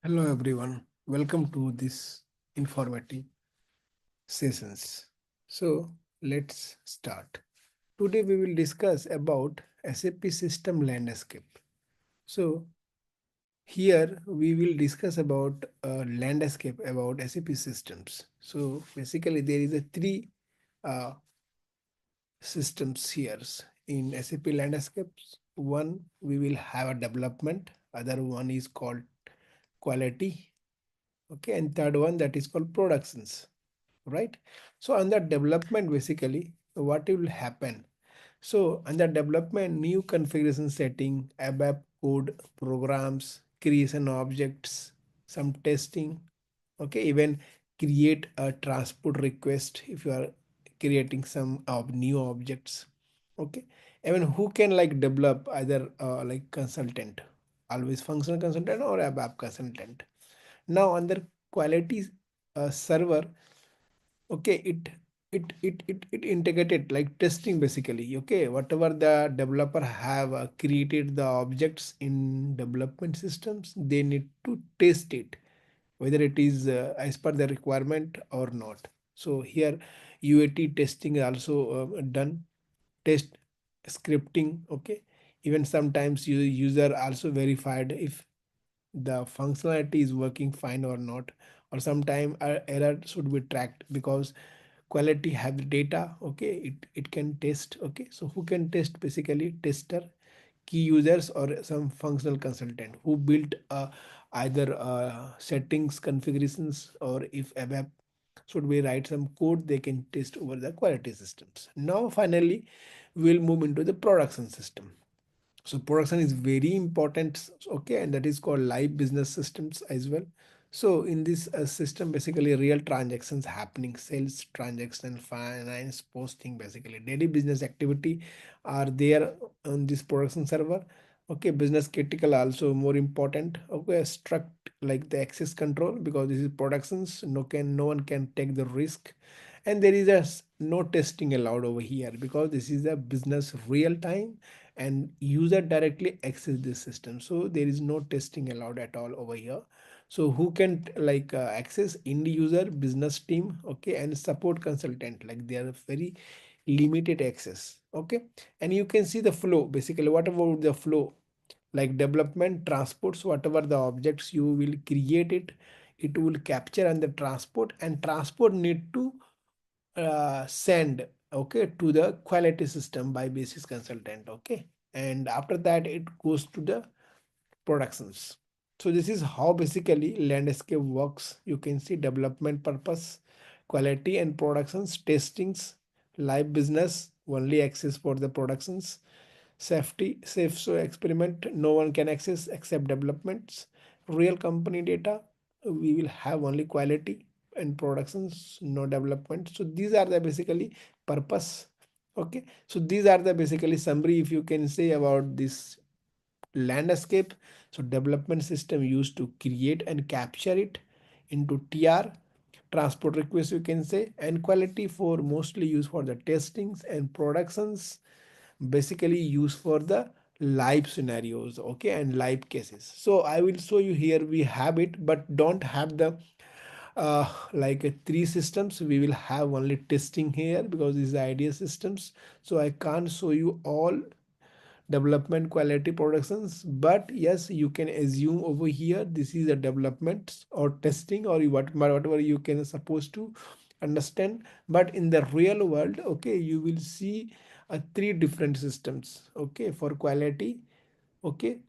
Hello everyone, welcome to this informative sessions. So let's start. Today we will discuss about SAP System Landscape. So here we will discuss about landscape about SAP systems. So basically there is a three uh, systems here in SAP landscapes. One we will have a development, other one is called quality, okay, and third one that is called productions, right? So under development, basically what will happen, so under development, new configuration setting, ABAP code, programs, creation objects, some testing, okay, even create a transport request if you are creating some of new objects, okay. Even who can like develop, either like consultant, always functional consultant or ABAP consultant. Now under quality server, okay, it integrated like testing basically, okay, whatever the developer have created the objects in development systems, they need to test it whether it is as per the requirement or not. So here UAT testing is also done, test scripting, okay. Even sometimes user also verified if the functionality is working fine or not, or sometime error should be tracked because quality have the data, okay, it can test, okay. So who can test, basically tester, key users or some functional consultant who built either settings configurations, or if ABAP should we write some code, they can test over the quality systems. Now finally we'll move into the production system. So production is very important, okay, and that is called live business systems as well. So in this system, basically real transactions happening, sales transaction, finance, posting, basically daily business activity are there on this production server. Okay, business critical also more important. Okay, struct like the access control, because this is productions, no one can take the risk, and there is no testing allowed over here because this is a business real time and user directly access this system, so there is no testing allowed at all over here. So who can like access, end user, business team, okay, and support consultant, like they are very limited access, okay. And you can see the flow, basically what about the flow, like development, transports, whatever the objects you will create it, it will capture and the transport, and transport need to send, okay, to the quality system by basis consultant, okay, and after that it goes to the productions. So this is how basically landscape works. You can see development purpose, quality and productions, testings, live business, only access for the productions, safety, safe so experiment, no one can access except developments, real company data, we will have only quality, and productions no development. So these are the basically purpose, okay. So these are the basically summary if you can say about this landscape. So development system used to create and capture it into TR, transport request you can say, and quality for mostly used for the testings, and productions basically used for the live scenarios, okay, and live cases. So I will show you here, we have it but don't have the like three systems, we will have only testing here because this is idea systems. So I can't show you all development, quality, productions, but yes, you can assume over here this is a development or testing, or whatever you can supposed to understand. But in the real world, okay, you will see three different systems, okay, for quality, okay,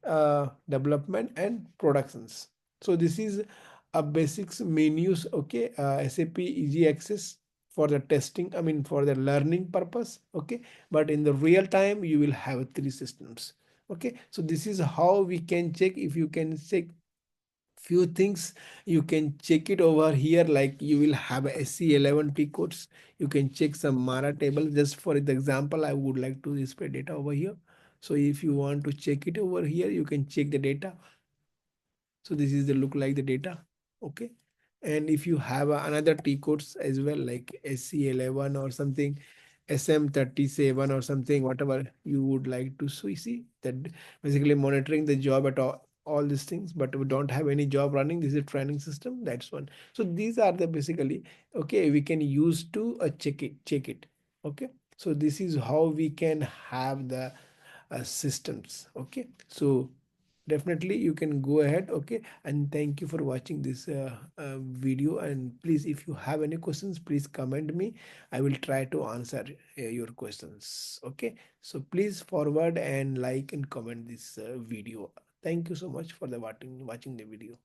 development and productions. So this is a basics menus, okay, SAP easy access for the testing, I mean for the learning purpose, okay, but in the real time you will have three systems, okay. So this is how we can check. If you can check few things, you can check it over here, like you will have a SC11 T codes, you can check some Mara table. Just for the example, I would like to display data over here. So if you want to check it over here, you can check the data. So this is the look like the data, okay. And if you have another T codes as well, like SC11 or something, SM37 or something, whatever you would like to see that basically monitoring the job at all all these things, but we don't have any job running. This is a training system. That's one. So these are the basically, okay, we can use to check it. Okay. So this is how we can have the systems. Okay. So definitely you can go ahead. Okay, and thank you for watching this video, and please, if you have any questions, please comment me. I will try to answer your questions. Okay, so please forward and like and comment this video. Thank you so much for the watching the video.